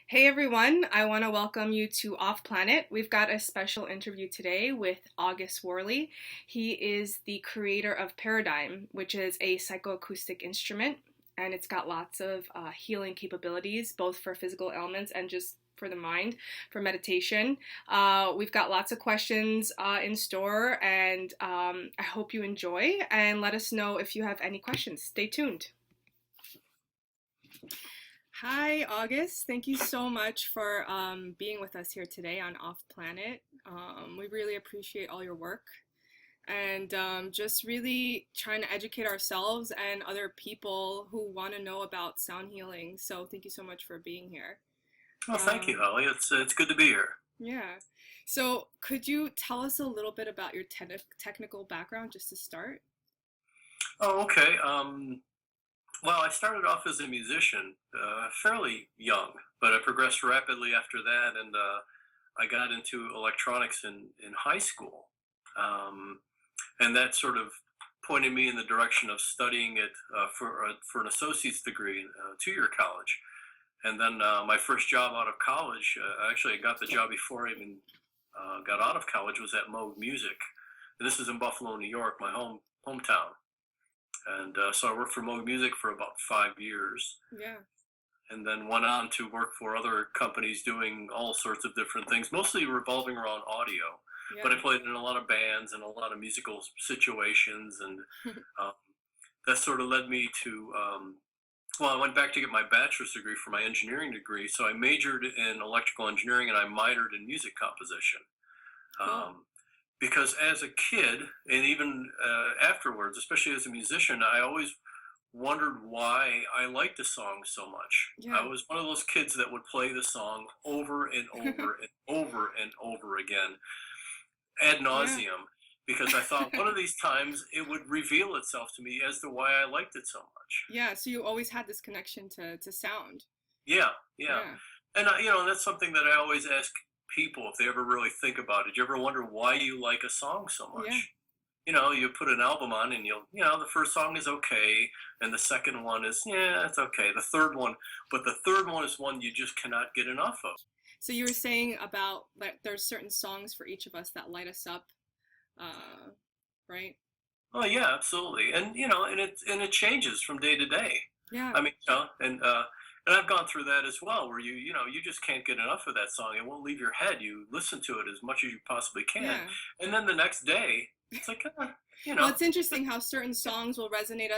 Hey everyone, I want to welcome you to Off Planet. We've got a special interview today with August Worley. He is the creator of PYRADYM, which is a psychoacoustic instrument, and it's got lots of healing capabilities, both for physical ailments and just for the mind, for meditation. We've got lots of questions in store, and I hope you enjoy, and let us know if you have any questions. Stay tuned. Hi, August. Thank you so much for being with us here today on Off Planet. We really appreciate all your work and just really trying to educate ourselves and other people who want to know about sound healing. So thank you so much for being here. Well, thank you, Holly. It's good to be here. Yeah. So could you tell us a little bit about your technical background just to start? Oh, okay. Well, I started off as a musician, fairly young, but I progressed rapidly after that, and I got into electronics in high school, um, and that sort of pointed me in the direction of studying it for an associate's degree, two-year college. And then my first job out of college, actually, I got the job before I even got out of college, was at Moog Music, and this is in Buffalo, New York, my hometown. And so I worked for Moog Music for about 5 years, Yeah. and then went on to work for other companies doing all sorts of different things, mostly revolving around audio. But I Yeah. played in a lot of bands and a lot of musical situations, and um, that sort of led me to. Well, I went back to get my bachelor's degree for my engineering degree, so I majored in electrical engineering and I minored in music composition. Cool. Um, because as a kid, and even afterwards, especially as a musician, I always wondered why I liked the song so much. I Yeah. was one of those kids that would play the song over and over and over and over again, ad Yeah. nauseum, because I thought one of these times it would reveal itself to me as to why I liked it so much. Yeah, so you always had this connection to sound. Yeah, yeah. Yeah. And that's something that I always ask people if they ever really think about it. You ever wonder why you like a song so Yeah. much? You put an album on and the first song is okay, and the second one is, yeah, it's okay. But the third one is one you just cannot get enough of. So you were saying about that there's certain songs for each of us that light us up, uh, right? Oh yeah, absolutely. And it changes from day to day. Yeah. I mean, and I've gone through that as well, where you just can't get enough of that song. It won't leave your head. You listen to it as much as you possibly can, Yeah. and then the next day, it's like, you Well, know, it's interesting how certain songs will resonate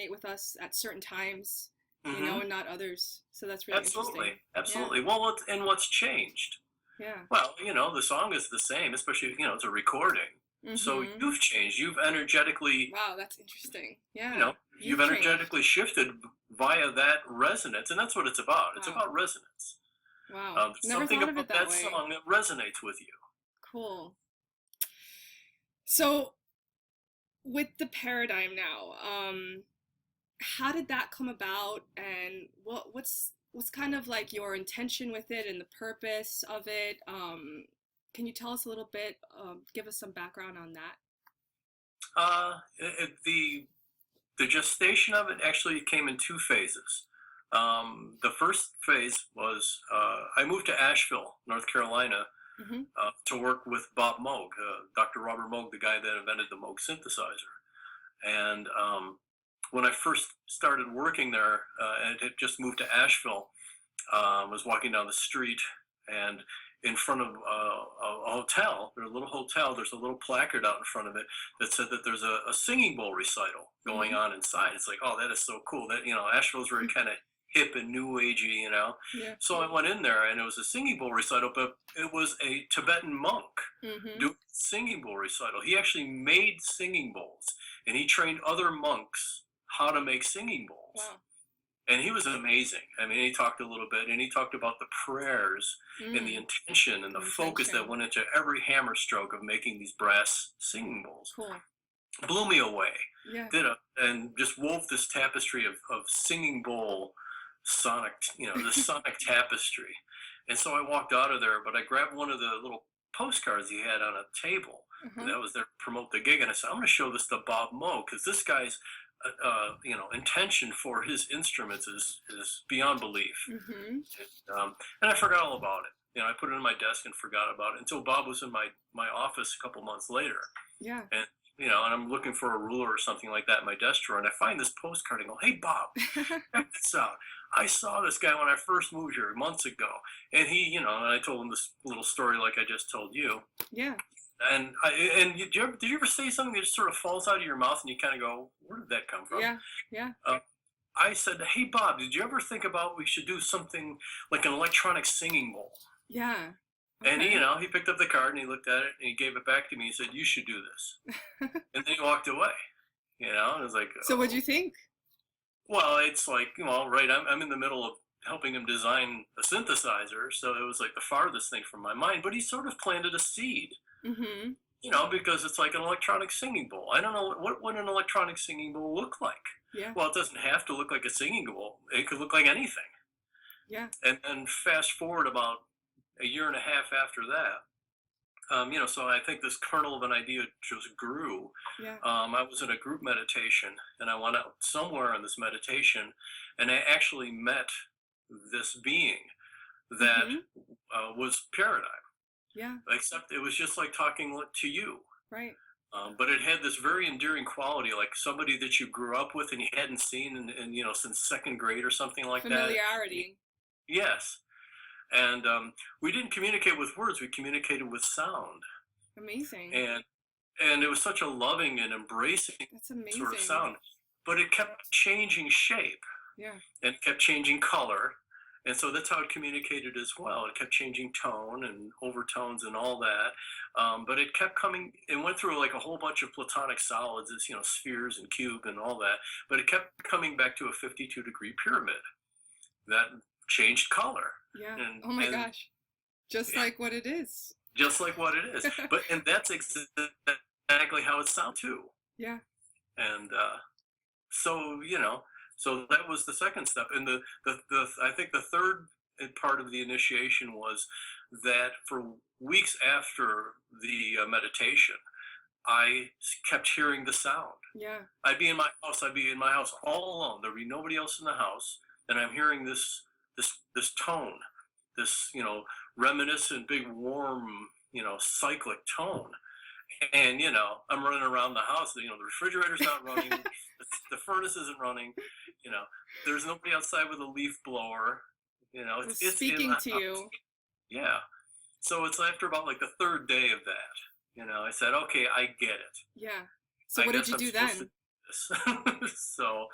with us at certain times, hmm and not others. So that's really absolutely, interesting. Yeah. absolutely. Well, what's changed? Yeah. Well, the song is the same, especially it's a recording. So Mhm. you've changed. You've energetically, Wow, that's interesting. you Yeah. know, you've You've changed. energetically shifted via that resonance, and that's what it's about. It's Wow. about resonance. Wow. There's Never something thought of about it that that way. song that resonates with you. Cool. So with the paradigm now, how did that come about, and what's kind of like your intention with it and the purpose of it? Can you tell us a little bit, give us some background on that? The gestation of it actually came in two phases. The first phase was I moved to Asheville, North Carolina, Hmm. to work with Bob Moog, Dr. Robert Moog, the guy that invented the Moog synthesizer. And when I first started working there, and had just moved to Asheville, was walking down the street, and in front of a hotel, there's a little hotel, there's a little placard out in front of it that said that there's a singing bowl recital going Hmm. on inside. It's like, oh, that is so cool. That, Asheville's very kind of hip and new agey. Yeah. So I went in there, and it was a singing bowl recital, but it was a Tibetan monk Hmm. doing singing bowl recital. He actually made singing bowls, and he trained other monks how to make singing bowls. Wow. And he was amazing. I mean, he talked a little bit, and he talked about the prayers and the Mm, intention and the the focus that intention. went into every hammer stroke of making these brass singing bowls. Cool. Blew me away. Yeah. And just wove this tapestry of singing bowl sonic, the sonic tapestry. And so I walked out of there, but I grabbed one of the little postcards he had on a table Uh-huh. that was there to promote the gig, and I said, I'm going to show this to Bob Moe, because this guy's intention for his instruments is beyond belief. Mm-hmm. And I forgot all about it. I put it in my desk and forgot about it until Bob was in my office a couple months later. Yeah. And and I'm looking for a ruler or something like that in my desk drawer, and I find this postcard and go, "Hey Bob, check this out. I saw this guy when I first moved here months ago, and and I told him this little story like I just told you. Yeah. Did you ever say something that just sort of falls out of your mouth and you kind of go, where did that come from? Yeah. Yeah. I said, hey Bob, did you ever think about we should do something like an electronic singing bowl? Yeah. And Okay. he picked up the card and he looked at it and he gave it back to me. He said, you should do this. And then he walked away. And I was like, So what'd oh. you think? Well, it's like, right, I'm in the middle of helping him design a synthesizer, so it was like the farthest thing from my mind. But he sort of planted a seed, Mm-hmm. because it's like an electronic singing bowl. I don't know what would an electronic singing bowl look like. Yeah. Well, it doesn't have to look like a singing bowl. It could look like anything. Yeah. And then fast forward about a year and a half after that, so I think this kernel of an idea just grew. Yeah. I was in a group meditation, and I went out somewhere in this meditation, and I actually met this being that Mm-hmm. was PYRADYM. Yeah. Except it was just like talking to you. Right. But it had this very endearing quality, like somebody that you grew up with and you hadn't seen since second grade or something like that. Familiarity. Yes. And we didn't communicate with words, we communicated with sound. Amazing. And it was such a loving and embracing That's amazing. sort of sound. But it kept changing shape. Yeah. And it kept changing color. And so that's how it communicated as well. It kept changing tone and overtones and all that. But it kept coming, it went through like a whole bunch of platonic solids, as spheres and cube and all that. But it kept coming back to a 52-degree pyramid that changed color. Yeah. Oh my gosh. Just like what it is. Just like what it is. And that's exactly how it sounds too. Yeah. And so that was the second step. And the I think the third part of the initiation was that for weeks after the meditation, I kept hearing the sound. Yeah. I'd be in my house all alone. There'd be nobody else in the house, and I'm hearing this tone, this reminiscent, big, warm, cyclic tone. And I'm running around the house. The refrigerator's not running, the furnace isn't running. There's nobody outside with a leaf blower. It's speaking to you. Yeah. So it's after about like the third day of that. I said, okay, I get it. Yeah. So what did you do then? So,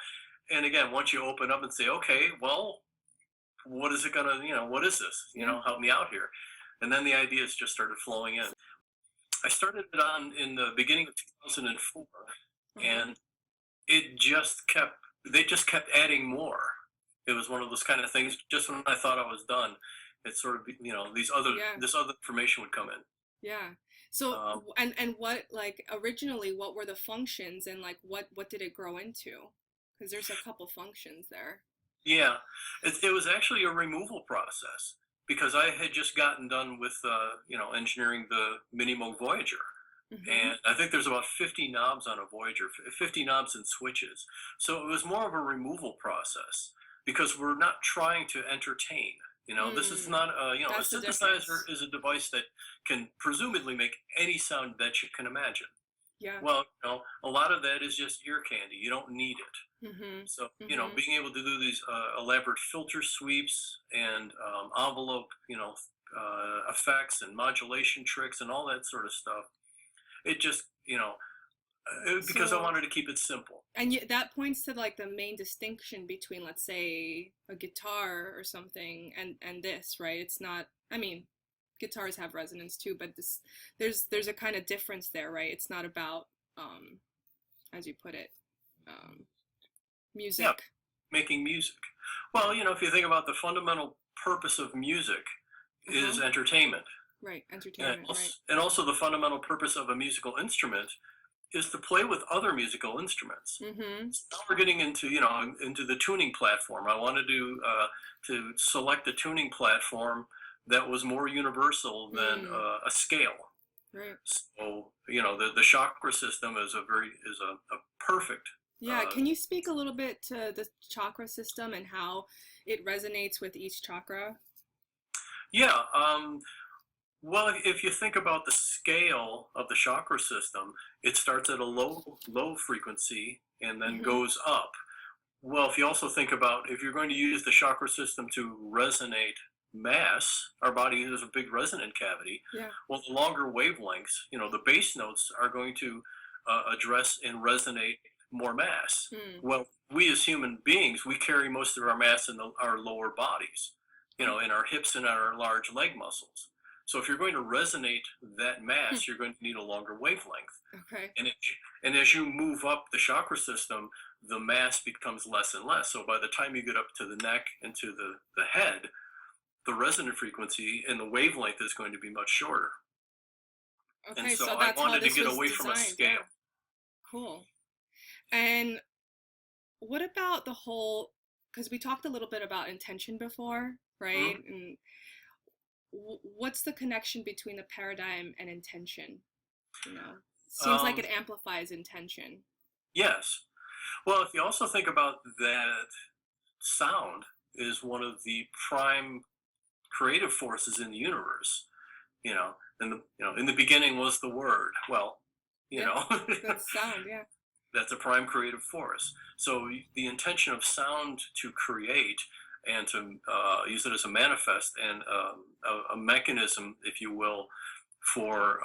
and again, once you open up and say, okay, well, what is it gonna? What is this? Help me out here. And then the ideas just started flowing in. I started it in the beginning of 2004, and they just kept adding more. It was one of those kind of things. Just when I thought I was done, it sort of this other information would come in. Yeah. So and what, like, originally, what were the functions, and like what did it grow into? Because there's a couple functions there. Yeah, it was actually a removal process, because I had just gotten done with engineering the Mini Moog Voyager. And I think there's about 50 knobs on a Voyager, 50 knobs and switches. So it was more of a removal process, because we're not trying to entertain. This is not a synthesizer is a device that can presumably make any sound that you can imagine. Yeah. Well, a lot of that is just ear candy. You don't need it. So, being able to do these elaborate filter sweeps and envelope, effects and modulation tricks and all that sort of stuff, it just, because I wanted to keep it simple. And that points to like the main distinction between, let's say, a guitar or something and this, right? It's not, I mean, guitars have resonance too, but there's a kind of difference there, right? It's not about, as you put it, music. Yeah, making music. Well, if you think about the fundamental purpose of music is entertainment. Right, entertainment, right. And also the fundamental purpose of a musical instrument is to play with other musical instruments. So now we're getting into the tuning platform. I wanted to select a tuning platform that was more universal than a scale. Right. So the chakra system is a perfect Yeah, can you speak a little bit to the chakra system and how it resonates with each chakra? Yeah. Well, if you think about the scale of the chakra system, it starts at a low frequency and then Mm-hmm. goes up. Well, if you also think about if you're going to use the chakra system to resonate mass, our body is a big resonant cavity. Yeah. Well, the longer wavelengths, the bass notes are going to address and resonate more mass. Hmm. Well, we as human beings, we carry most of our mass in our lower bodies, Oh. in our hips and our large leg muscles. So if you're going to resonate that mass, you're going to need a longer wavelength. Okay. And as you move up the chakra system, the mass becomes less and less. So by the time you get up to the neck and to the head, the resonant frequency and the wavelength is going to be much shorter. And Okay, so so I that's how wanted to this get was away from a designed. Yeah. scale. Cool. And what about the whole, because we talked a little bit about intention before, right? Mhm. And what's the connection between the paradigm and intention? Seems like Um, it amplifies intention. yes. Well, if you also think about that, sound is one of the prime creative forces in the universe. And in the beginning was the word. Well, you Yeah, know, that's sound. Yeah. that's a prime creative force. So the intention of sound to create and to use it as a manifest and a mechanism, if you will, for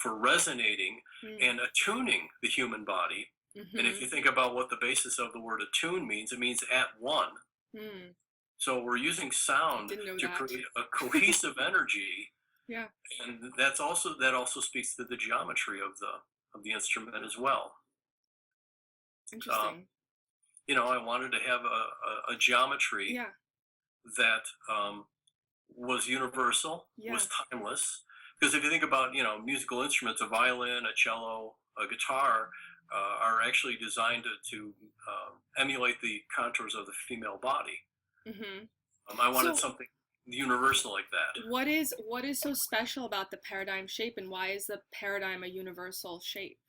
resonating Mm. and attuning the human body. And if Mm-hmm. you think about what the basis of the word attune means, it means at one. Mm. So we're using I sound didn't know to that. create a cohesive energy, Yeah. and that also speaks to the geometry of the instrument as well. Um, Interesting. I wanted to have a geometry Yeah. that was universal, Yeah. was timeless. Because if you think about musical instruments, a violin, a cello, a guitar are actually designed to emulate the contours of the female body. Mm-hmm. I wanted So something universal like that. what is so special about the paradigm shape, and why is the paradigm a universal shape?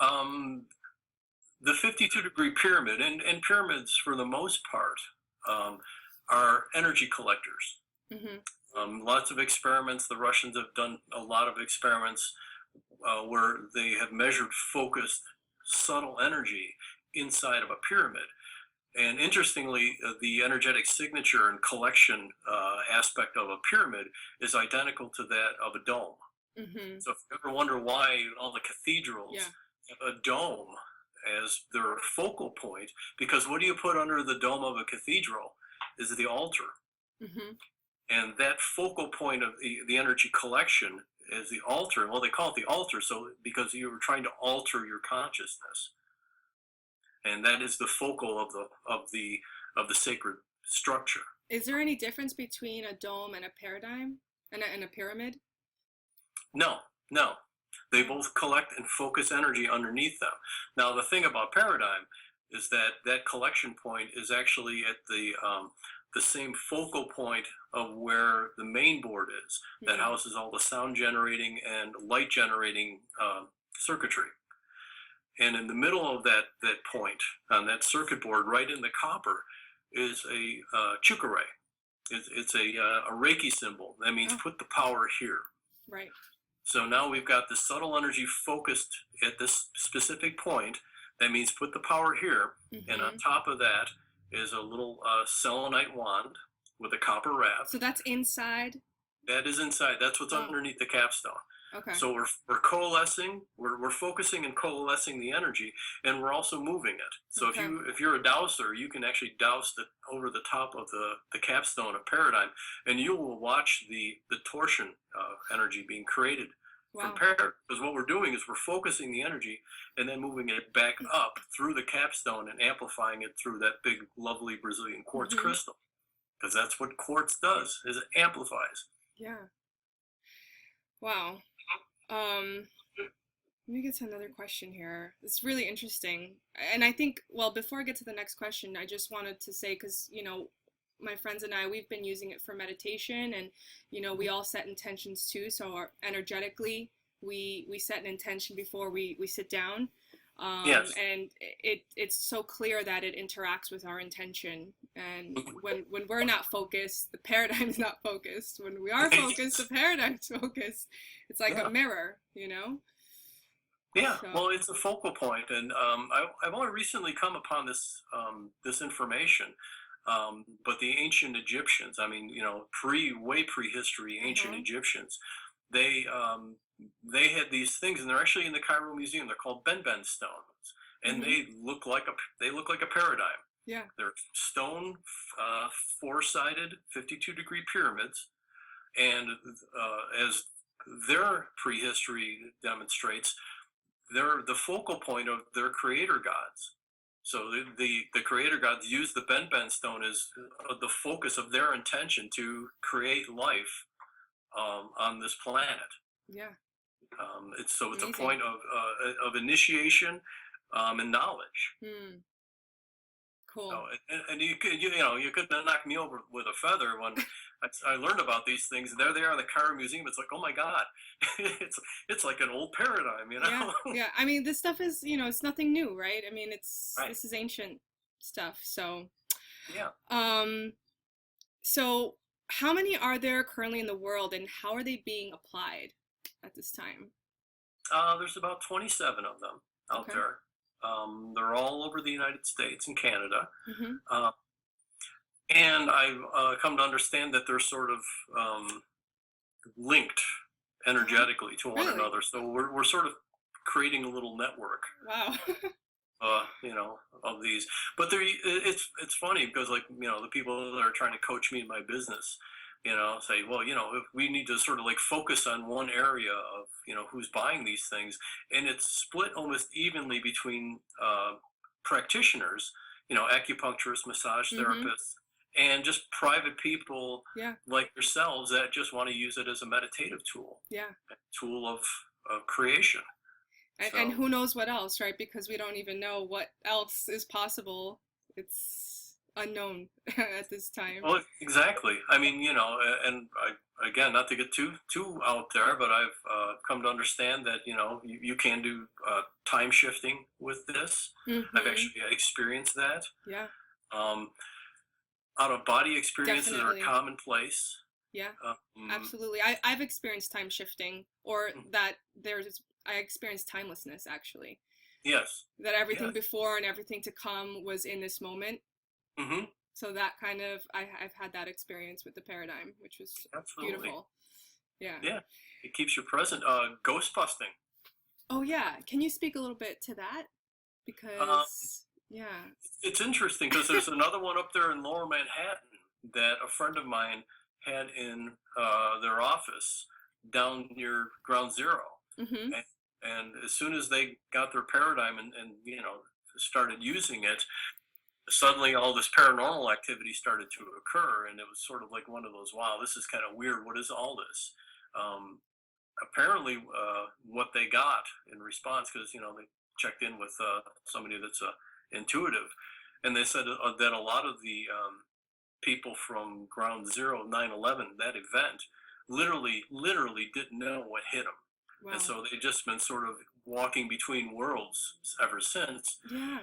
Um, the 52-degree pyramid, and pyramids for the most part, um, are energy collectors. Mm-hmm. Lots of experiments. The Russians have done a lot of experiments where they have measured focused, subtle energy inside of a pyramid. And interestingly, the energetic signature and collection aspect of a pyramid is identical to that of a dome. Mm-hmm. So if you ever wonder why all the cathedrals Yeah. have a dome as their focal point, because what do you put under the dome of a cathedral is the altar. Mm-hmm. And that focal point of the energy collection is the altar. Well, they call it the altar so because you were trying to alter your consciousness. And that is the focal of the sacred structure. Is there any difference between a dome and a paradigm and a pyramid? No, no. They Oh. both collect and focus energy underneath them. Now, the thing about paradigm is that collection point is actually at the same focal point of where the main board is that Hmm. houses all the sound generating and light generating circuitry. And in the middle of that point on that circuit board, right in the copper, is a chukare. It's a Reiki symbol. That means Oh, put the power here. right. So now we've got the subtle energy focused at this specific point. That means put the power here. And on Mm-hmm. top of that is a little selenite wand with a copper wrap. So that's inside. That is inside. That's what's Oh, underneath the capstone. okay. So we're coalescing, we're focusing and coalescing the energy, and we're also moving it. So Okay. if you're a dowser, you can actually douse over the top of the capstone of paradigm, and you will watch the torsion energy being created from Wow. paradigm. Because what we're doing is we're focusing the energy and then moving it back up through the capstone and amplifying it through that big, lovely Brazilian quartz Mm-hmm. crystal. Because that's what quartz does, is it amplifies. Yeah. Wow. Um, Let me get to another question here. It's really interesting. And I think, well, before I get to the next question, I just wanted to say, because, my friends and I, we've been using it for meditation, and, we all set intentions too. So energetically, we set an intention before we sit down. Yes. And it's so clear that it interacts with our intention. And when we're not focused, the paradigm's not focused. When we are focused, the paradigm's focused. It's like a Yeah. mirror, you know? Yeah. So, Well, it's a focal point, and I've only recently come upon this information. But the ancient Egyptians, I mean, way prehistory, ancient uh-huh. Egyptians, they um, they had these things, and they're actually in the Cairo Museum. They're called Ben stones, and Hmm. they look like a paradigm. Yeah. They're stone, four-sided, 52-degree pyramids, and as their prehistory demonstrates, they're the focal point of their creator gods. So the creator gods use the Ben stone as the focus of their intention to create life on this planet. Yeah. It's a Amazing. point of initiation and knowledge. Hmm. So, Cool. and you couldn't knock me over with a feather when I learned about these things. And there they are in the Cairo Museum. It's like, oh my God, it's like an old paradigm, you Yeah. know. Yeah. I mean, this stuff is, it's nothing new, right? I mean, Right. this is ancient stuff. So, Yeah. um, so how many are there currently in the world, and how are they being applied at this time? There's about 27 of them out Okay. there. They're all over the United States and Canada. Mm-hmm. Uh, and I've come to understand that they're sort of linked Uh-huh. energetically to one Really? another. So we're sort of creating a little network, Wow. of these. But it's funny because, like, the people that are trying to coach me in my business, say, well, if we need to sort of like focus on one area of, who's buying these things, and it's split almost evenly between practitioners, acupuncturists, massage Mm-hmm. therapists, and just private people Yeah. like yourselves that just want to use it as a meditative tool, Yeah. a tool of creation. And So, who knows what else, right? Because we don't even know what else is possible. It's unknown at this time. well, exactly. I mean, and again, not to get too out there, but I've come to understand that you can do time shifting with this. I've Mm-hmm. actually experienced that. Yeah. Um, Out of body experiences are Definitely. commonplace. Yeah. Um, Absolutely. I've experienced time shifting, or that I experienced timelessness actually. yes, That everything yes. before and everything to come was in this moment. Hmm. So that kind of I've had that experience with the paradigm, which was Absolutely. beautiful. Yeah. Yeah, it keeps you present. Ghost busting. Oh yeah. Can you speak a little bit to that? Uh, Because yeah. it's interesting because there's another one up there in Lower Manhattan that a friend of mine had in their office down near Ground Zero, Mm-hmm. and as soon as they got their paradigm and started using it, suddenly all this paranormal activity started to occur, and it was sort of like one of those, wow, this is kind of weird. What is all this? Um, Apparently, what they got in response, because they checked in with somebody that's intuitive, and they said that a lot of the people from Ground Zero, 9/11, that event, literally didn't know what hit them, and Wow. so they've just been sort of walking between worlds ever since. Yeah.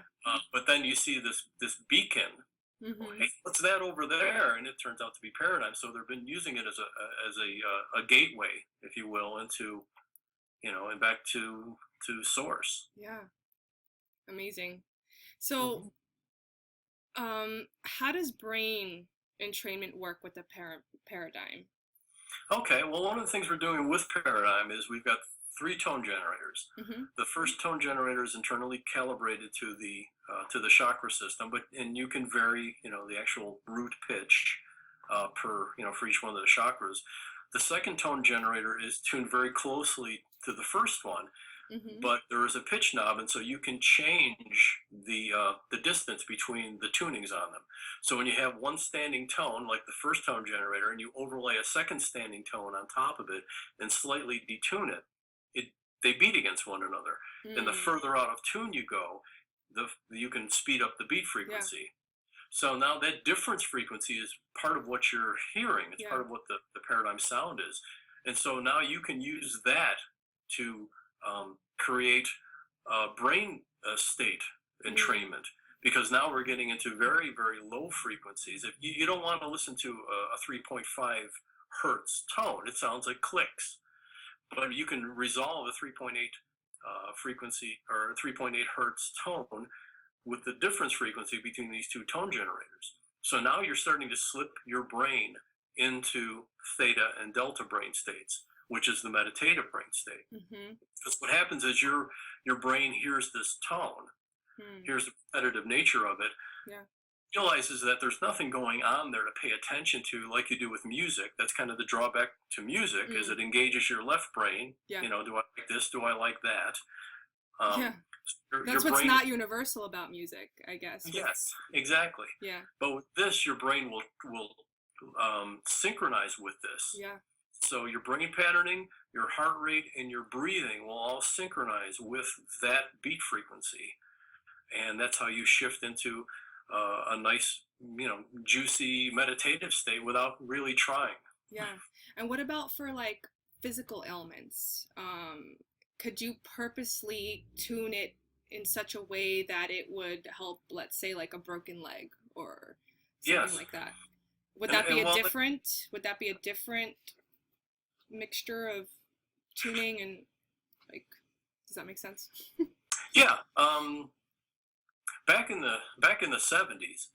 But then you see this beacon. Oh, Mm-hmm. hey, what's that over there? And it turns out to be paradigm. So they've been using it as a gateway, if you will, into and back to source. Yeah. Amazing. So, Hmm. how does brain entrainment work with the paradigm? Okay, well, one of the things we're doing with paradigm is we've got three tone generators. Mm-hmm. The first tone generator is internally calibrated to the chakra system, and you can vary the actual root pitch per for each one of the chakras. The second tone generator is tuned very closely to the first one, Mm-hmm. but there is a pitch knob, and so you can change the distance between the tunings on them. So when you have one standing tone, like the first tone generator, and you overlay a second standing tone on top of it and slightly detune it, it they beat against one another. And the Mm. further out of tune you go, you can speed up the beat Yeah. frequency. So now that difference frequency is part of what you're hearing. It's Yeah. part of what the paradigm sound is. And so now you can use that to create brain state Mm. entrainment, because now we're getting into very, very low frequencies. If you don't want to listen to a 3.5 hertz tone, it sounds like clicks, but you can resolve a 3.8 frequency or 3.8 hertz tone with the difference frequency between these two tone generators. So now you're starting to slip your brain into theta and delta brain states, which is the meditative brain state. Mm-hmm. Because what happens is your brain hears this tone, Mm. hears the repetitive nature of it, Yeah. realizes that there's nothing going on there to pay attention to, like you do with music. That's kind of the drawback to music, is Mm. it engages your left brain. Yeah. You know, do I like this? Do I like that? Yeah. Your That's what's brain. not universal about music, I guess. Yes, exactly. Yeah. But with this, your brain will synchronize with this. Yeah. So your brain patterning, your heart rate, and your breathing will all synchronize with that beat frequency, and that's how you shift into a nice, juicy meditative state without really trying. Yeah. And what about for like physical ailments? Could you purposely tune it in such a way that it would help, let's say, like a broken leg or something Yes, like that? Would and that be and a while different, would that be a different mixture of tuning and like, does that make sense? yeah, back in the 70s,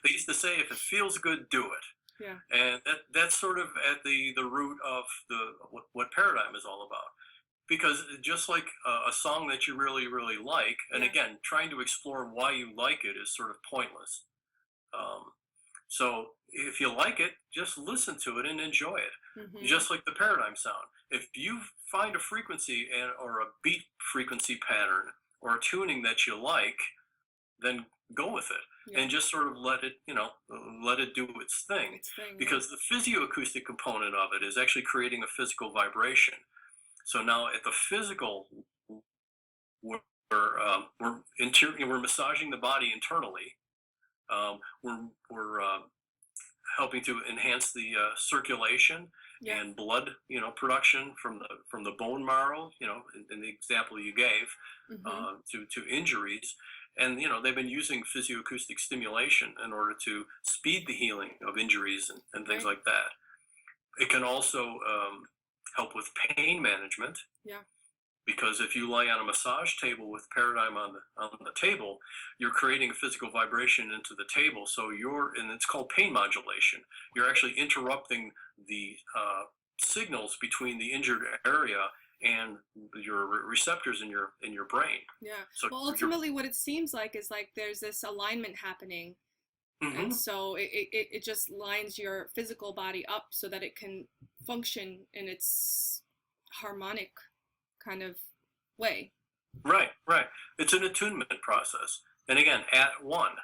they used to say, if it feels good, do it. Yeah. And that's sort of at the root of what Paradigm is all about. Because just like a song that you really, really like, and Yeah. again, trying to explore why you like it is sort of pointless. Um, so if you like it, just listen to it and enjoy it. Mm-hmm. Just like the Paradigm sound. If you find a frequency or a beat frequency pattern or a tuning that you like, then go with it. Yeah. And just sort of let it do its thing. Its thing, yeah. Because the physioacoustic component of it is actually creating a physical vibration. So now at the physical, we're massaging the body internally. We're helping to enhance the circulation Yeah. and blood, production from the bone marrow, in the example you gave, Mm-hmm. to injuries. And they've been using physioacoustic stimulation in order to speed the healing of injuries and things Right. like that. It can also help with pain management. Yeah. Because if you lie on a massage table with Paradigm on the table, you're creating a physical vibration into the table. So and it's called pain modulation. You're actually interrupting the signals between the injured area and your receptors in your brain. Yeah. So Well, ultimately, what it seems like is like there's this alignment happening, and so it just lines your physical body up so that it can function in its harmonic kind of way. Right. It's an attunement process, and again, at one.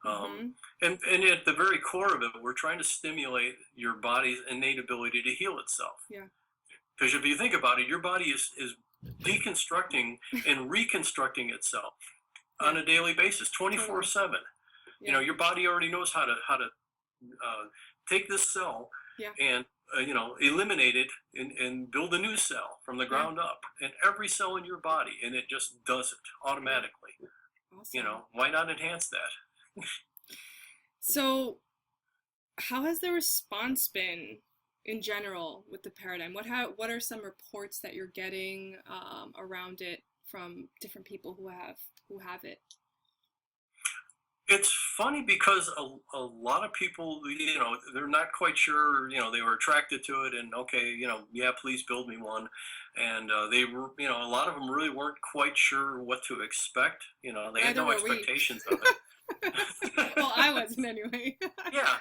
Mm-hmm. And at the very core of it, we're trying to stimulate your body's innate ability to heal itself. Yeah. Because if you think about it, your body is deconstructing and reconstructing itself on a daily basis, 24/7. Yeah. Your body already knows how to take this cell Yeah. and eliminate it and build a new cell from the ground up, and every cell in your body, and it just does it automatically. Awesome. Why not enhance that? So, how has the response been in general with the Paradigm? What are some reports that you're getting around it from different people who have it? It's funny because a lot of people, they're not quite sure, they were attracted to it, and okay, yeah, please build me one. And they were, a lot of them really weren't quite sure what to expect. They had no expectations of it. Well, I wasn't anyway. Yeah.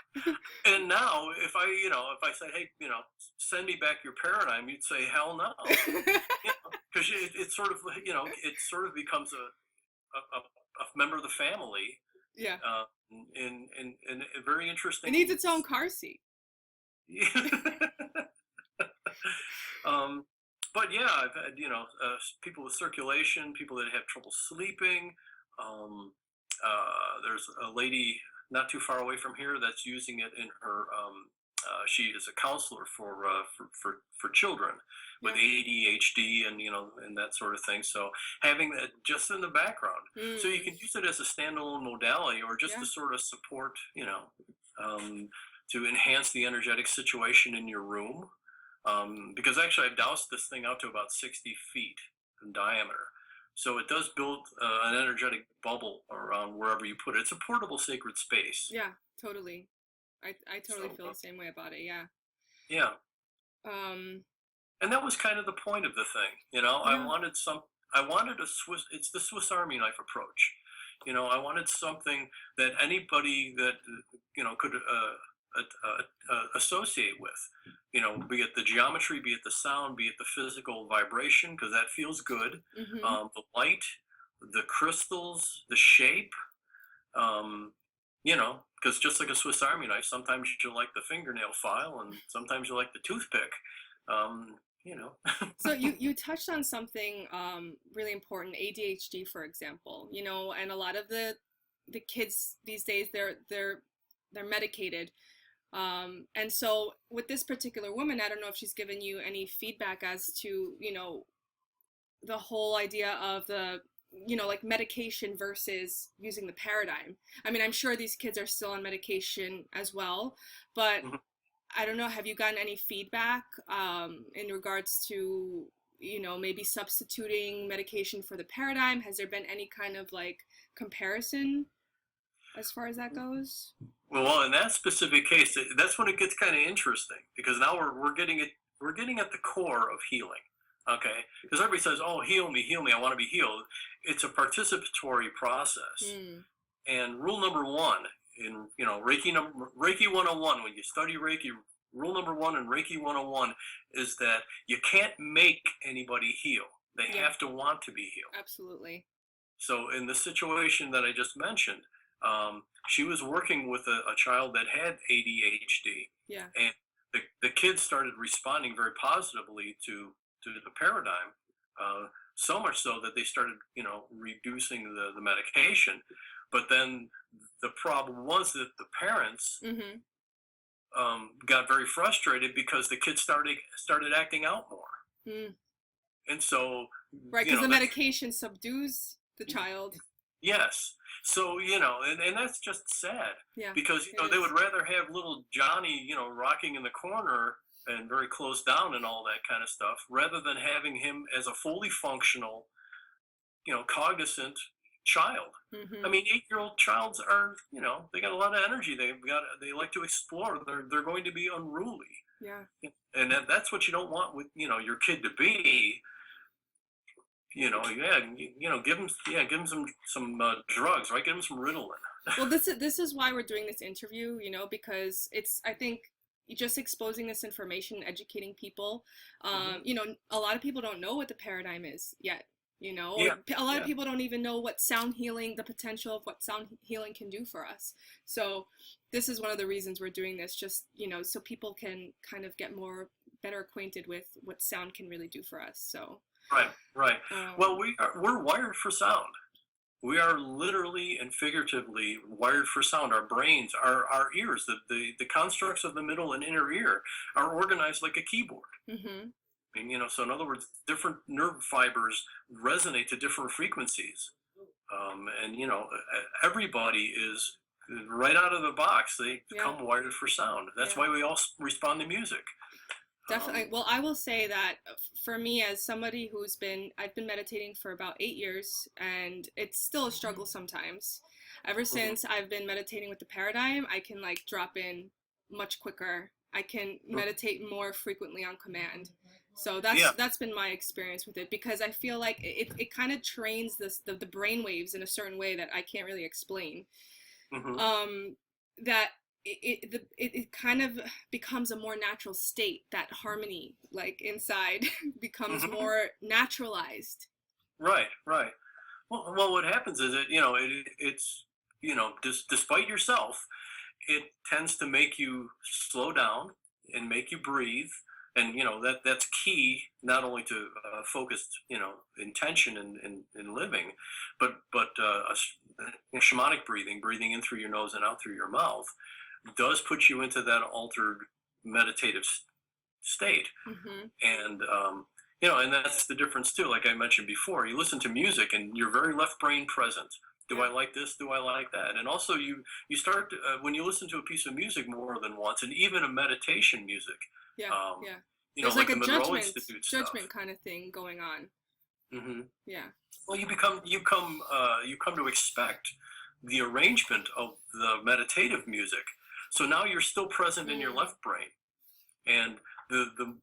And now if I said, hey, send me back your Paradigm, you'd say, hell no. Because it sort of, it sort of becomes a member of the family. Yeah. And very interesting. It needs its own car seat. But yeah, I've had people with circulation, people that have trouble sleeping. There's a lady not too far away from here that's using it in her she is a counselor for children with Yeah. ADHD and and that sort of thing. So having that just in the background, so you Mm. can use it as a standalone modality or just to Yeah. sort of support, um, to enhance the energetic situation in your room. Because actually, I've doused this thing out to about 60 feet in diameter. So it does build an energetic bubble around wherever you put it. It's a portable sacred space. Yeah. Totally. I totally So feel the same way about it. Yeah. yeah, Um. and that was kind of the point of the thing. Yeah. I wanted a Swiss. It's the Swiss Army knife approach. I wanted something that anybody that could associate with. Be it the geometry, be it the sound, be it the physical vibration, because that feels good. Mhm. The light, the crystals, the shape. Um, because just like a Swiss Army knife, sometimes you like the fingernail file, and sometimes you like the toothpick. Um, you know. So you touched on something really important, ADHD, for example. And a lot of the kids these days they're medicated. And so with this particular woman, I don't know if she's given you any feedback as to, the whole idea of the like medication versus using the paradigm. I mean, I'm sure these kids are still on medication as well, but I don't know, have you gotten any feedback in regards to, maybe substituting medication for the paradigm? Has there been any kind of like comparison as far as that goes? Well, in that specific case, that's when it gets kind of interesting because now we're getting at the core of healing. Okay, because everybody says, "Oh, heal me, I want to be healed." It's a participatory process, Mm, and rule number one in Reiki 101, when you study Reiki, rule number one in Reiki 101 is that you can't make anybody heal. They yeah, have to want to be healed. absolutely. So in the situation that I just mentioned, she was working with a child that had ADHD, Yeah. and the kids started responding very positively to the paradigm. So much so that they started, reducing the medication. But then the problem was that the parents Mm-hmm. got very frustrated because the kids started acting out more, Mm. and so Right, you because know the that medication subdues the child. yes. So, and that's just sad Yeah, because, it they would is. rather have little Johnny, rocking in the corner and very close down and all that kind of stuff rather than having him as a fully functional, cognizant child. I Mm-hmm. mean, 8-year-old childs are, they got a lot of energy. They like to explore. They're going to be unruly. Yeah. And that's what you don't want with, your kid to be. Yeah, give them some drugs, right? Give them some Ritalin. Well, this is why we're doing this interview, because it's, I think, just exposing this information, educating people. Hmm. A lot of people don't know what the paradigm is yet. Or Yeah, a lot of yeah, people don't even know what sound healing, the potential of what sound healing can do for us. So this is one of the reasons we're doing this, just, so people can kind of get better acquainted with what sound can really do for us. So, right, right. Well, um, we're wired for sound. We are literally and figuratively wired for sound. Our brains, our ears, the constructs of the middle and inner ear are organized like a keyboard. mhm. I mean, so in other words, different nerve fibers resonate to different frequencies. And, everybody is right out of the box. They Yeah, become wired for sound. That's yeah. why we all respond to music. Definitely. Um, Well, I will say that for me, as somebody I've been meditating for about 8 years, and it's still a struggle sometimes. Ever mhm, since I've been meditating with the paradigm, I can like drop in much quicker. I can mhm. meditate more frequently on command. So Yeah. that's been my experience with it because I feel like it kind of trains the brain waves in a certain way that I can't really explain. Hmm. um, that it kind of becomes a more natural state. That harmony, like inside, becomes Hmm. more naturalized. Right, right. Well, what happens is it's despite yourself, it tends to make you slow down and make you breathe, and that's key not only to focused intention in living, but shamanic breathing in through your nose and out through your mouth does put you into that altered meditative state. Mm-hmm. And and that's the difference too. Like I mentioned before, you listen to music and you're very left brain present. Do I like this? Do I like that? And also, you start to, when you listen to a piece of music more than once, and even a meditation music. Yeah, Um, yeah. There's like like the a Monroe Institute stuff. judgment kind of thing going on. Hmm. Yeah. Well, you come to expect the arrangement of the meditative music. So now you're still present in your Mm. left brain. And the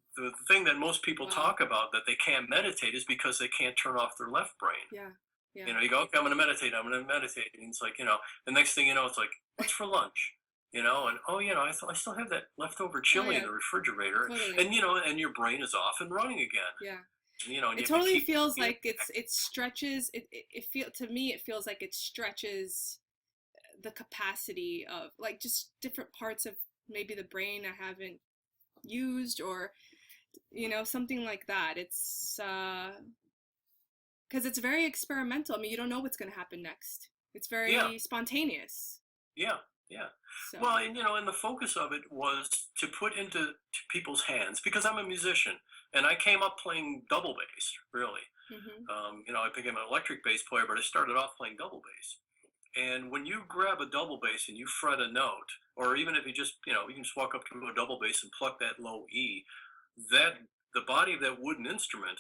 thing that most people Wow. talk about that they can't meditate is because they can't turn off their left brain. Yeah. Yeah. You go, okay, I'm going to meditate. I'm going to meditate. And it's like, the next thing you know, it's like, what's for lunch? And, oh, I still have that leftover chili in the refrigerator. Totally. And, and your brain is off and running again. Yeah. And It totally feels like it stretches. To me, it feels like it stretches the capacity of like just different parts of maybe the brain I haven't used, or something like that. It's because it's very experimental. I mean, you don't know what's going to happen next. It's very spontaneous. Yeah, yeah. So. Well, and the focus of it was to put into people's hands, because I'm a musician and I came up playing double bass, really. Mm-hmm. I became an electric bass player, but I started off playing double bass. And when you grab a double bass and you fret a note, or even if you just, you can just walk up to a double bass and pluck that low E, that the body of that wooden instrument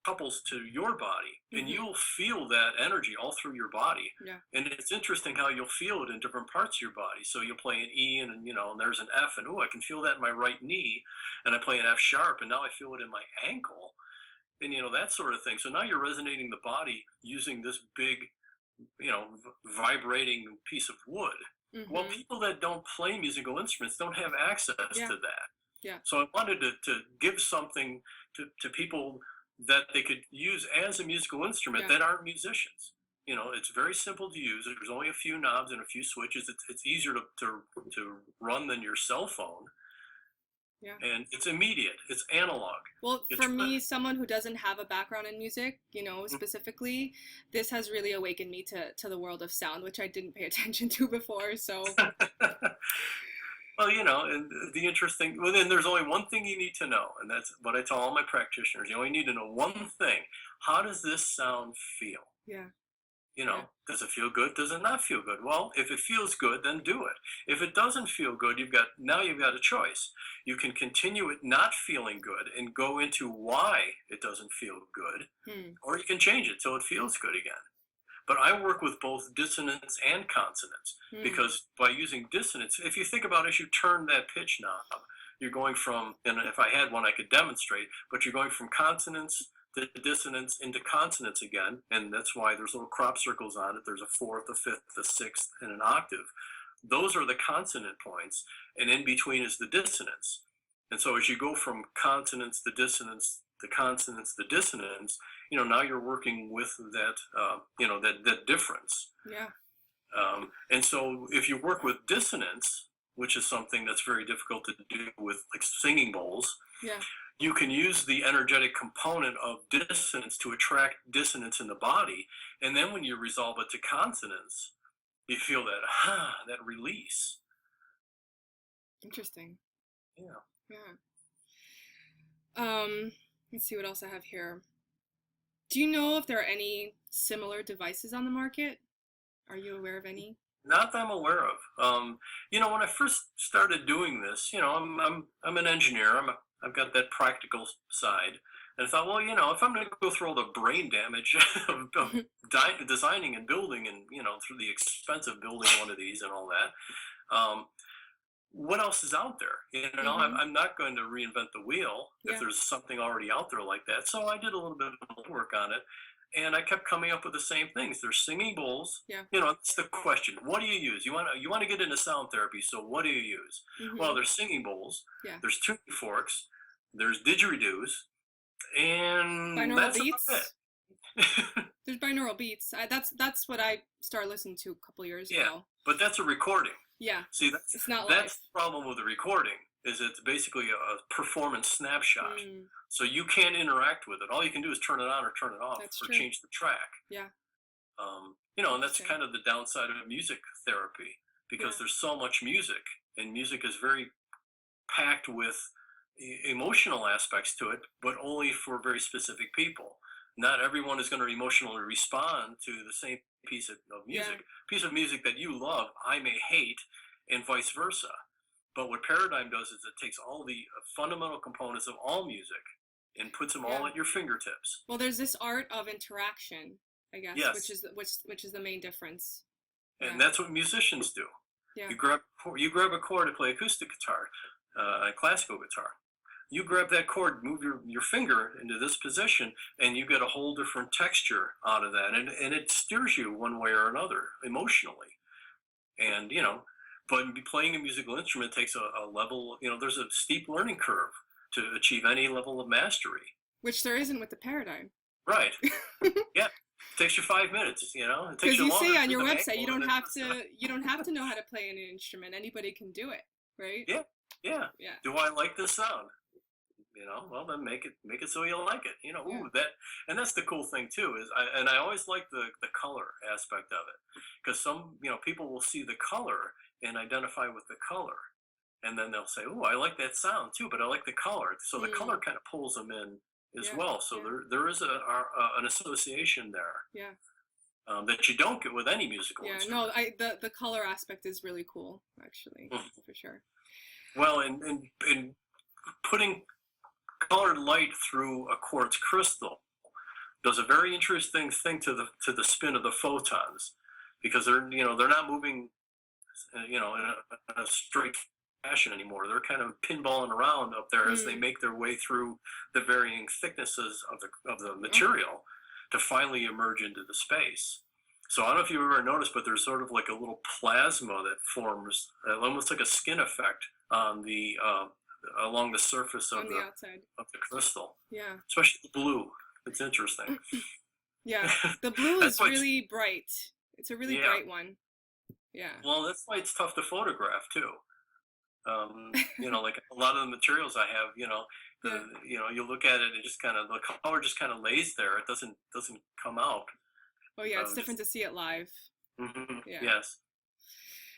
couples to your body, and Mm-hmm. you'll feel that energy all through your body. Yeah. And it's interesting how you'll feel it in different parts of your body. So you'll play an E and and there's an F, and I can feel that in my right knee, and I play an F sharp, and now I feel it in my ankle, and that sort of thing. So now you're resonating the body using this big, vibrating piece of wood. Mm-hmm. Well, people that don't play musical instruments don't have access to that. Yeah. So I wanted to give something to people that they could use as a musical instrument that aren't musicians. It's very simple to use. There's only a few knobs and a few switches. It's easier to run than your cell phone. Yeah. And it's immediate. It's analog. Well, for me, someone who doesn't have a background in music, specifically, this has really awakened me to the world of sound, which I didn't pay attention to before. So. Well, and the interesting, then there's only one thing you need to know, and that's what I tell all my practitioners. You only need to know one thing. How does this sound feel? Yeah. Does it feel good? Does it not feel good? Well, if it feels good, then do it. If it doesn't feel good, you've got a choice. You can continue it not feeling good and go into why it doesn't feel good, or you can change it till it feels good again. But I work with both dissonance and consonance, because by using dissonance, if you think about it, as you turn that pitch knob, you're going from, and if I had one, I could demonstrate, but you're going from consonance to dissonance into consonance again, and that's why there's little crop circles on it. There's a fourth, a fifth, a sixth, and an octave. Those are the consonant points, and in between is the dissonance. And so as you go from consonance to dissonance, the consonance, the dissonance, now you're working with that, that difference. Yeah. And so if you work with dissonance, which is something that's very difficult to do with like singing bowls, you can use the energetic component of dissonance to attract dissonance in the body. And then when you resolve it to consonance, you feel that release. Interesting. Yeah. Let's see what else I have here. Do you know if there are any similar devices on the market? Are you aware of any? Not that I'm aware of. When I first started doing this, I'm an engineer. I've got that practical side, and I thought, well, if I'm going to go through all the brain damage of designing and building, and through the expense of building one of these and all that, what else is out there? I'm not going to reinvent the wheel if there's something already out there like that. So I did a little bit of work on it, and I kept coming up with the same things. There's singing bowls. Yeah. It's the question. What do you use? You want to get into sound therapy, so what do you use? Well, there's singing bowls. Yeah. There's tuning forks. There's didgeridoos, and binaural that's beats. About it. There's binaural beats. That's what I started listening to a couple years ago. But that's a recording. Yeah. See, it's not that's live. the problem with the recording, is it's basically a performance snapshot. So you can't interact with it. All you can do is turn it on or turn it off, change the track. Yeah. And that's kind of the downside of music therapy, because there's so much music, and music is very packed with emotional aspects to it, but only for very specific people. Not everyone is going to emotionally respond to the same piece of Yeah. music. Piece of music that you love, I may hate, and vice versa. But what Paradigm does is it takes all the fundamental components of all music and puts them all Yeah. at your fingertips. Well, there's this art of interaction, I guess, which Yes, is which is the main difference. and Yeah. that's what musicians do. Yeah. You grab a chord to play acoustic guitar, classical guitar. You grab that chord, move your finger into this position, and you get a whole different texture out of that, and it steers you one way or another emotionally. And but playing a musical instrument takes a level. There's a steep learning curve to achieve any level of mastery. Which there isn't with the paradigm. Right. Yeah. It takes you 5 minutes. It takes Because you you longer say to on do your the website manual than you don't have to know how to play an instrument. Anybody can do it, right? Yeah. Yeah. Yeah. Do I like this sound? Well, then make it so you like it. Yeah. And that's the cool thing too. I always like the color aspect of it, because some people will see the color and identify with the color, and then they'll say, "Oh, I like that sound too, but I like the color." So the color kind of pulls them in as Yeah. well. So Yeah. there is an association there Yeah. that you don't get with any musical Yeah. instrument. No, the color aspect is really cool, actually, for sure. Well, and putting colored light through a quartz crystal does a very interesting thing to the spin of the photons, because they're not moving in a straight fashion anymore. They're kind of pinballing around up there as they make their way through the varying thicknesses of the material to finally emerge into the space. So I don't know if you've ever noticed, but there's sort of like a little plasma that forms, almost like a skin effect on the along the surface On the outside. of the crystal. Yeah. Especially the blue. It's interesting. Yeah. The blue is really bright. It's a really Yeah. bright one. Yeah. Well, that's why it's tough to photograph too. Like a lot of the materials I have, you look at it and the color just kind of lays there. It doesn't come out. Oh yeah, it's different to see it live. Yeah. Yes.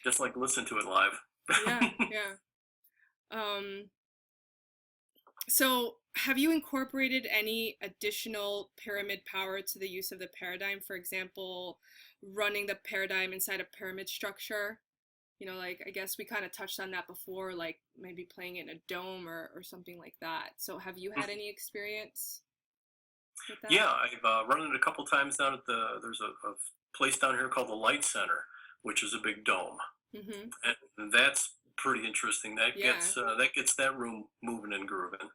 Just like listen to it live. Yeah, yeah. So have you incorporated any additional pyramid power to the use of the paradigm? For example, running the paradigm inside a pyramid structure? Like, I guess we kind of touched on that before, like maybe playing it in a dome or something like that. So have you had any experience with that? Yeah, I've run it a couple times down at there's a place down here called the Light Center, which is a big dome. And that's pretty interesting. That gets that room moving and grooving.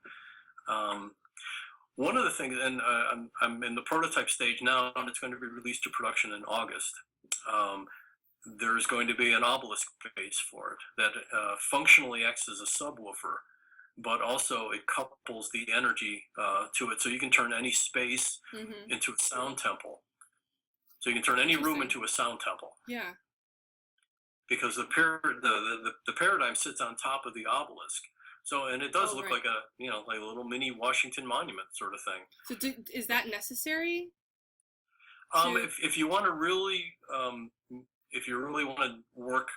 One of the things, and I'm in the prototype stage now, and it's going to be released to production in August. There's going to be an obelisk base for it that functionally acts as a subwoofer, but also it couples the energy to it, so you can turn any space into a sound temple. So you can turn any room into a sound temple. Yeah. Because the paradigm sits on top of the obelisk. So, and it does look like like a little mini Washington Monument sort of thing. So is that necessary? If you want to really, if you really want to work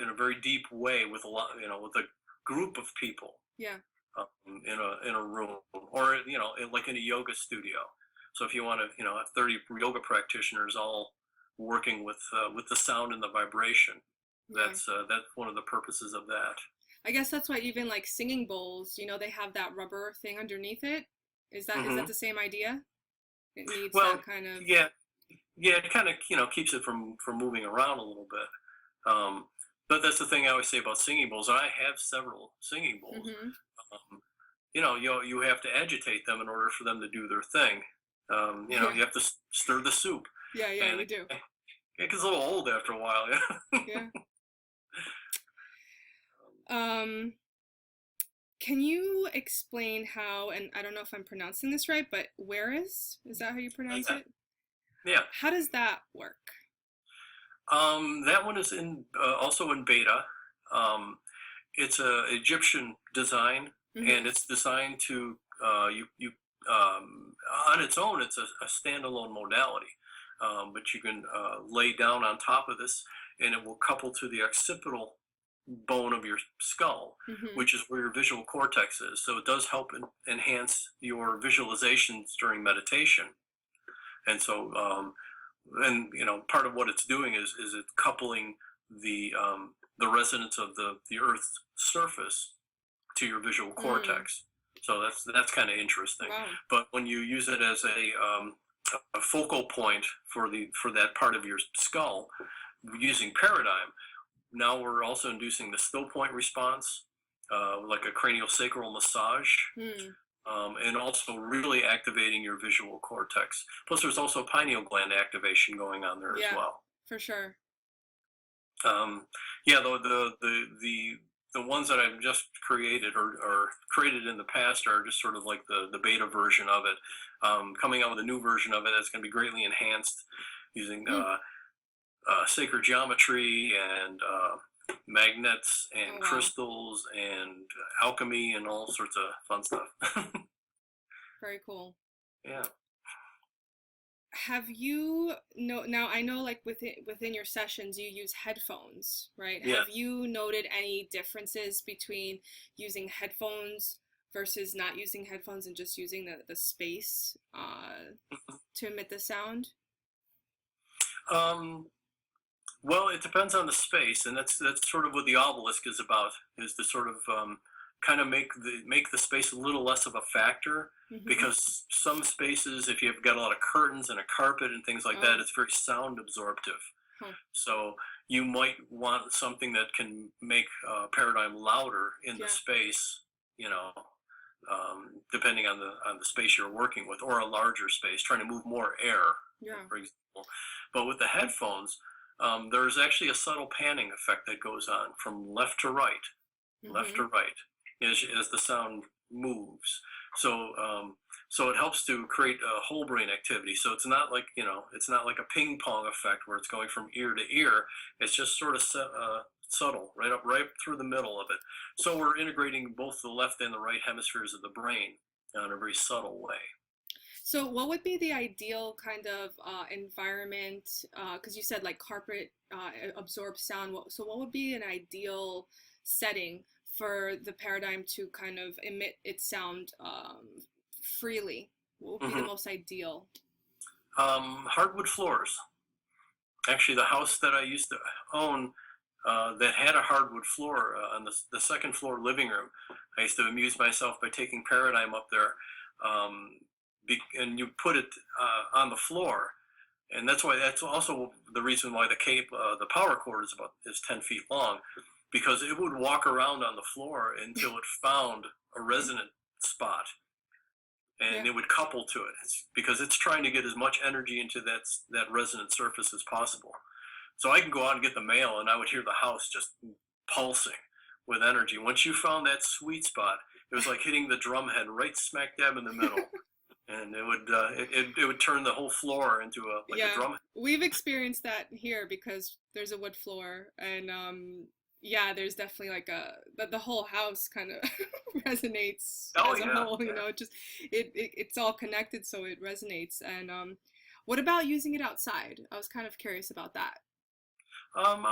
in a very deep way with with a group of people. Yeah. In a room, or like in a yoga studio. So if you want to, have 30 yoga practitioners all working with the sound and the vibration, that's one of the purposes of that. I guess that's why even like singing bowls, they have that rubber thing underneath it. Is that the same idea? It needs that kind of it kind of keeps it from moving around a little bit. But that's the thing I always say about singing bowls. And I have several singing bowls. You have to agitate them in order for them to do their thing. You have to stir the soup. Yeah, we do. It gets a little old after a while. Yeah. Can you explain how, and I don't know if I'm pronouncing this right, but is that how you pronounce it? Yeah. How does that work? That one is also in beta. It's a Egyptian design, and it's designed to on its own. It's a standalone modality, but you can lay down on top of this, and it will couple to the occipital bone of your skull, Mm-hmm. which is where your visual cortex is. So it does help enhance your visualizations during meditation. And so, and part of what it's doing is it's coupling the resonance of the Earth's surface to your visual Mm. cortex. So that's kind of interesting. Wow. But when you use it as a focal point for that part of your skull, using Paradigm, now we're also inducing the still point response, like a craniosacral massage, Mm. and also really activating your visual cortex. Plus, there's also pineal gland activation going on there as Yeah, well. for sure. Um, yeah, the ones that I've just created or created in the past are just sort of like the beta version of it. Coming out with a new version of it that's going to be greatly enhanced using Mm. sacred geometry and magnets Oh, and wow. crystals and alchemy and all sorts of fun stuff. Very cool. Yeah. Have you no now I know like within your sessions you use headphones, right? Yeah. Have you noted any differences between using headphones versus not using headphones and just using the space to emit the sound? Um, well, it depends on the space, and that's sort of what the obelisk is about, is to sort of kind of make the space a little less of a factor, Mm-hmm. because some spaces, if you've got a lot of curtains and a carpet and things like that, Oh, it's very sound absorptive. huh. So you might want something that can make Paradigm louder in the Yeah, space, you know, depending on the space you're working with, or a larger space, trying to move more air, yeah. for example. But with the headphones, there's actually a subtle panning effect that goes on from left Mm-hmm. to right, as the sound moves. So so it helps to create a whole brain activity. So it's not like it's not like a ping pong effect where it's going from ear to ear. It's just sort of subtle, right through the middle of it. So we're integrating both the left and the right hemispheres of the brain in a very subtle way. So, what would be the ideal kind of environment? Because you said like carpet absorbs sound. So, what would be an ideal setting for the paradigm to kind of emit its sound freely? What would be the Hmm. most ideal? Hardwood floors. Actually, the house that I used to own that had a hardwood floor on the second floor living room. I used to amuse myself by taking Paradigm up there, um, and you put it on the floor, and that's also the reason why the power cord is 10 feet long, because it would walk around on the floor until it found a resonant spot, and Yeah. it would couple to it. Because it's trying to get as much energy into that resonant surface as possible. So I can go out and get the mail, and I would hear the house just pulsing with energy. Once you found that sweet spot, it was like hitting the drum head right smack dab in the middle, and it would turn the whole floor into a Yeah, drum. we've experienced that here because there's a wood floor, and yeah, there's definitely like the whole house kind of resonates Oh as a yeah, whole, yeah. just it's all connected, so it resonates. And what about using it outside? I was kind of curious about that, like on the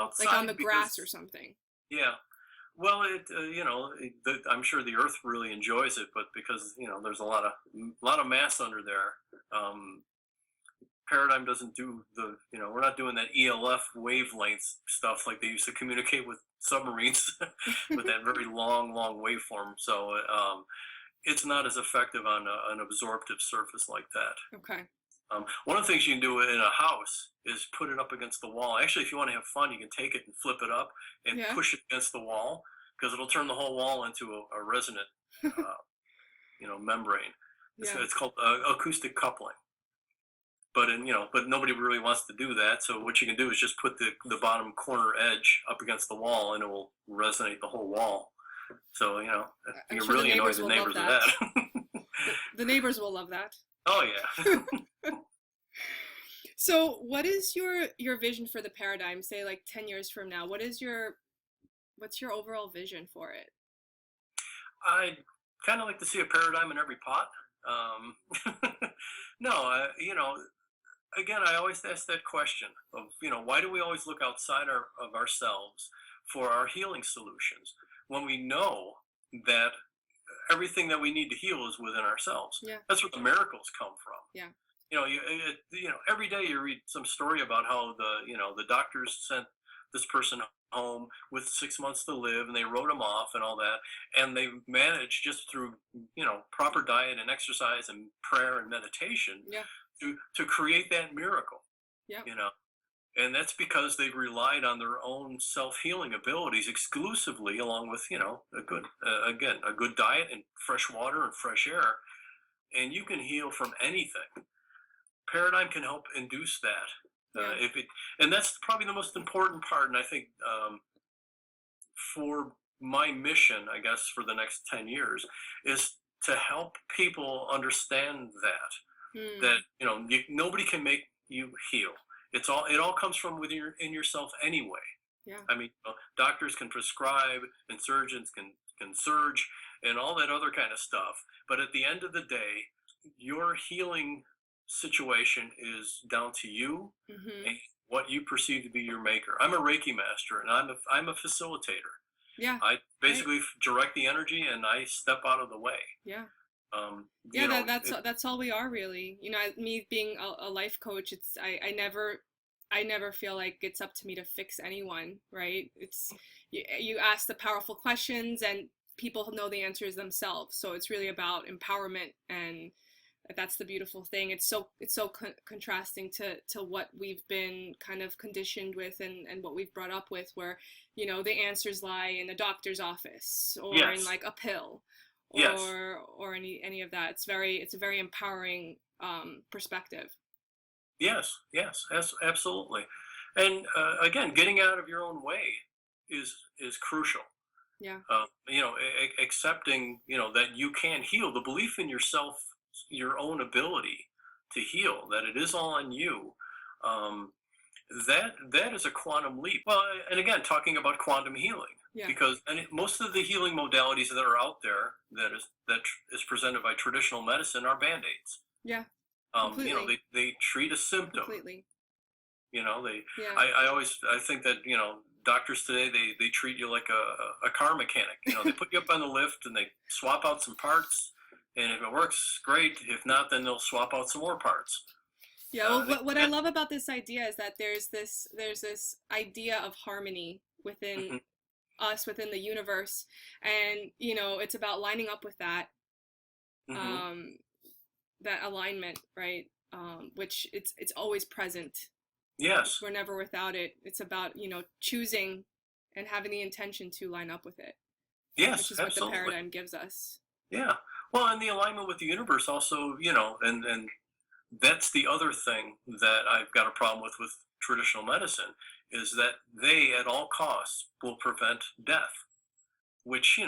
Outside grass or because something. yeah. Well, I'm sure the Earth really enjoys it, but because there's a lot of mass under there. Um, Paradigm doesn't do we're not doing that ELF wavelength stuff like they used to communicate with submarines with that very long waveform. So it's not as effective on an absorptive surface like that. Okay. One of the things you can do in a house is put it up against the wall. Actually, if you want to have fun, you can take it and flip it up and Yeah. push it against the wall, because it'll turn the whole wall into a resonant, uh, membrane. Yeah. It's called acoustic coupling. But nobody really wants to do that. So what you can do is just put the bottom corner edge up against the wall, and it will resonate the whole wall. So I'm you can sure the really annoy neighbors the will love neighbors with that. that. The neighbors will love that. Oh yeah. So, what is your vision for the paradigm? Say like 10 years from now. What's your overall vision for it? I kind of like to see a paradigm in every pot. Um, no, again, I always ask that question of why do we always look outside of ourselves for our healing solutions when we know that everything that we need to heal is within ourselves. Yeah. That's where the miracles come from. Yeah. Every day you read some story about how the doctors sent this person home with 6 months to live, and they wrote him off and all that, and they managed just through proper diet and exercise and prayer and meditation Yeah. to create that miracle. Yeah. And that's because they've relied on their own self-healing abilities exclusively, along with a good diet and fresh water and fresh air, and you can heal from anything. Paradigm can help induce that. Yeah. And that's probably the most important part. And I think for my mission, I guess, for the next 10 years, is to help people understand that nobody can make you heal. It all comes from within yourself anyway. Yeah. I mean, doctors can prescribe, and surgeons can surge, and all that other kind of stuff. But at the end of the day, your healing situation is down to you and what you perceive to be your maker. I'm a Reiki master, and I'm a facilitator. Yeah. I basically direct the energy, and I step out of the way. Yeah. That's all we are, really. Me being a life coach, I never feel like it's up to me to fix anyone, right? It's you ask the powerful questions, and people know the answers themselves. So it's really about empowerment, and that's the beautiful thing. It's so contrasting to what we've been kind of conditioned with, and what we've brought up with, where the answers lie in the doctor's office, or in like a pill, or any of that. It's a very empowering perspective. Yes, absolutely. And again, getting out of your own way is crucial. Yeah. Accepting that you can heal, the belief in yourself, your own ability to heal, that it is all on you. That is a quantum leap. Well, and again, talking about quantum healing, because most of the healing modalities that are out there that is presented by traditional medicine are band-aids. Yeah. They treat a symptom. Completely. I think that doctors today, they treat you like a car mechanic. They put you up on the lift and they swap out some parts, and if it works, great. If not, then they'll swap out some more parts. Yeah. Well, what I love about this idea is that there's this idea of harmony within us, within the universe, and it's about lining up with that. That alignment, right? Which it's always present. Yes. We're never without it. It's about, choosing and having the intention to line up with it. Yes, which is absolutely. what the paradigm gives us. Yeah. Well, and the alignment with the universe also, and that's the other thing that I've got a problem with traditional medicine, is that they at all costs will prevent death, which,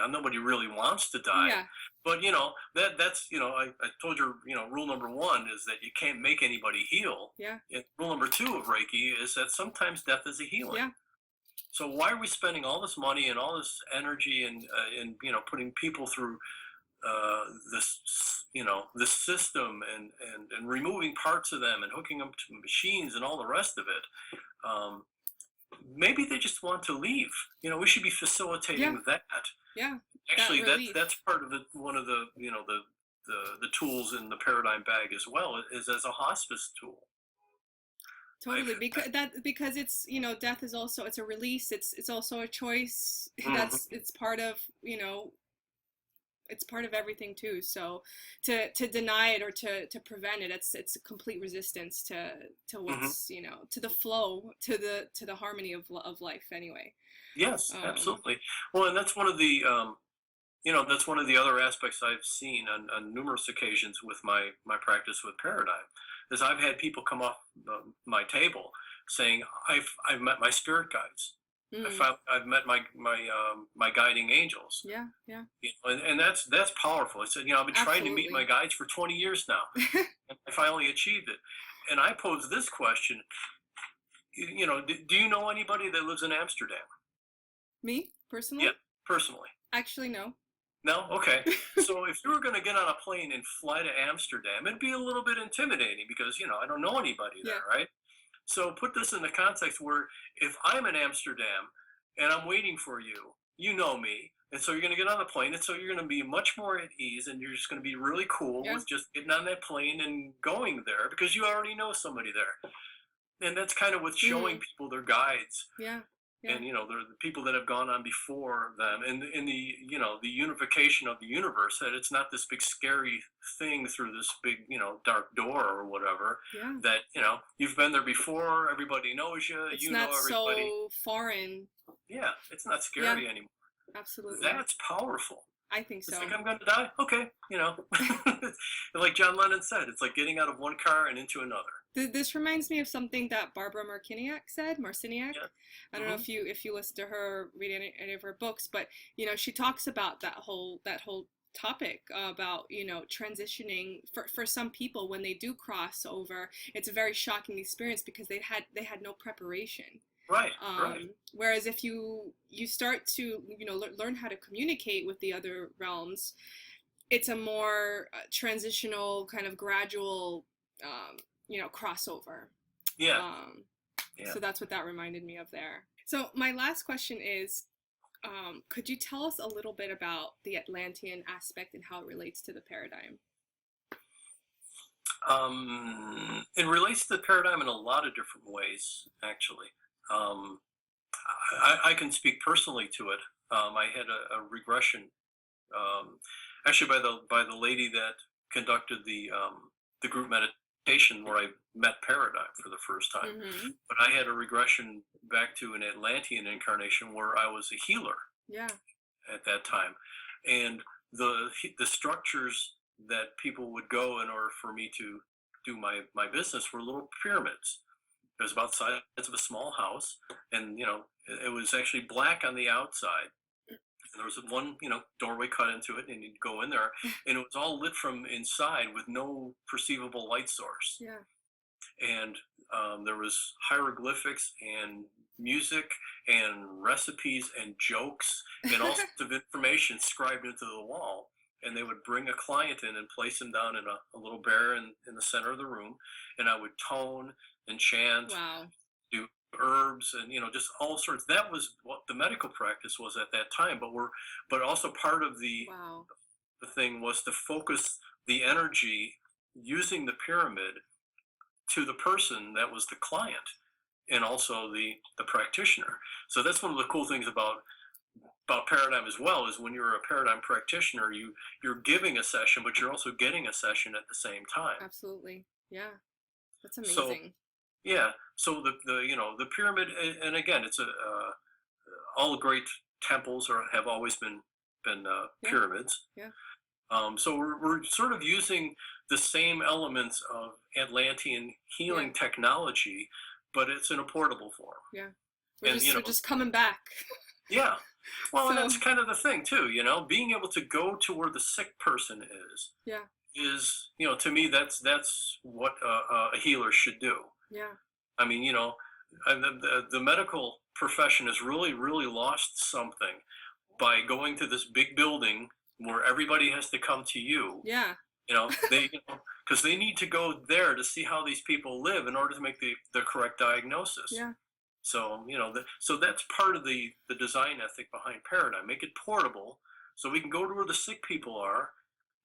nobody really wants to die. Yeah. But that's I told you, rule number one is that you can't make anybody heal. Yeah. And rule number two of Reiki is that sometimes death is a healing. Yeah. So why are we spending all this money and all this energy and putting people through this system and removing parts of them and hooking them to machines and all the rest of it? Maybe they just want to leave. We should be facilitating that. Yeah. Actually, that's part of one of the the tools in the paradigm bag as well, is as a hospice tool. Totally, because it's death is also, it's a release. It's also a choice. It's part of it's part of everything too. So to deny it or to prevent it, it's a complete resistance to what's to the flow, to the harmony of life anyway. Yes, absolutely. Well, and that's one of the that's one of the other aspects I've seen on numerous occasions with my practice with Paradigm, is I've had people come off my table saying, I've met my spirit guides. I've met my guiding angels. Yeah, yeah. And that's powerful. I said, I've been trying to meet my guides for 20 years now, and I finally achieved it. And I posed this question, do you know anybody that lives in Amsterdam? Me, personally? Yeah, personally. Actually, no. No? Okay. So if you were going to get on a plane and fly to Amsterdam, it'd be a little bit intimidating because, I don't know anybody there, right? So put this in the context where if I'm in Amsterdam and I'm waiting for you, you know me. And so you're going to get on the plane. And so you're going to be much more at ease, and you're just going to be really cool Yeah. with just getting on that plane and going there because you already know somebody there. And that's kind of with showing people their guides. Yeah. Yeah. And they're the people that have gone on before them, and in the the unification of the universe, that it's not this big scary thing through this big dark door or whatever. Yeah. That you've been there before, everybody knows you, It's you not know everybody. so forein. Yeah, it's not scary anymore. Absolutely. That's powerful. I think so. It's like, I'm going to die. Okay, like John Lennon said, it's like getting out of one car and into another. This reminds me of something that Barbara Marciniak said. Marciniak. Yeah. I don't know if you listen to her, read any of her books, but she talks about that whole topic about transitioning for some people when they do cross over. It's a very shocking experience because they had no preparation. Right. Right. Whereas if you start to learn how to communicate with the other realms, it's a more transitional kind of gradual crossover. Yeah. So that's what that reminded me of there. So my last question is, could you tell us a little bit about the Atlantean aspect and how it relates to the paradigm? It relates to the paradigm in a lot of different ways, actually. I can speak personally to it. I had a regression, actually by the lady that conducted the group meditation where I met Paradigm for the first time. Mm-hmm. But I had a regression back to an Atlantean incarnation where I was a healer. Yeah. At that time, and the structures that people would go in order for me to do my business were little pyramids. It was about the size of a small house, and it was actually black on the outside. And there was one doorway cut into it, and you'd go in there, and it was all lit from inside with no perceivable light source. Yeah. And there was hieroglyphics and music and recipes and jokes and all sorts of information scribed into the wall. And they would bring a client in and place him down in a little bear in the center of the room, and I would tone and chant, wow, do herbs, and just all sorts. That was what the medical practice was at that time. But also part of the thing was to focus the energy using the pyramid to the person that was the client, and also the practitioner. So that's one of the cool things about Paradigm as well, is when you're a Paradigm practitioner, you're giving a session, but you're also getting a session at the same time. Absolutely. Yeah. That's amazing. So the pyramid, and again, it's all great temples have always been pyramids. Yeah. So we're sort of using the same elements of Atlantean healing technology, but it's in a portable form. Yeah. We're just coming back. Yeah. Well, and that's kind of the thing too, being able to go to where the sick person is. Yeah. Is, to me, that's what a healer should do. Yeah. I mean, the medical profession has really, really lost something by going to this big building where everybody has to come to you. Yeah. Because they need to go there to see how these people live in order to make the correct diagnosis. Yeah. So, so that's part of the design ethic behind Paradigm. Make it portable so we can go to where the sick people are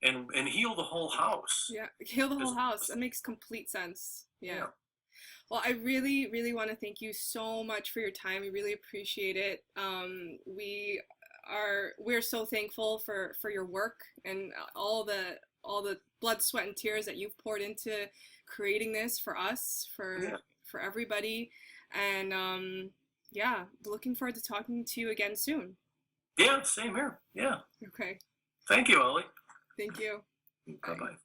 and heal the whole house. Yeah, heal the whole house. That makes complete sense. Yeah. Well, I really, really want to thank you so much for your time. We really appreciate it. We're so thankful for your work and all the blood, sweat, and tears that you've poured into creating this for us, for everybody. And looking forward to talking to you again soon. Yeah, same here. Yeah. Okay. Thank you, Ollie. Thank you. Bye-bye.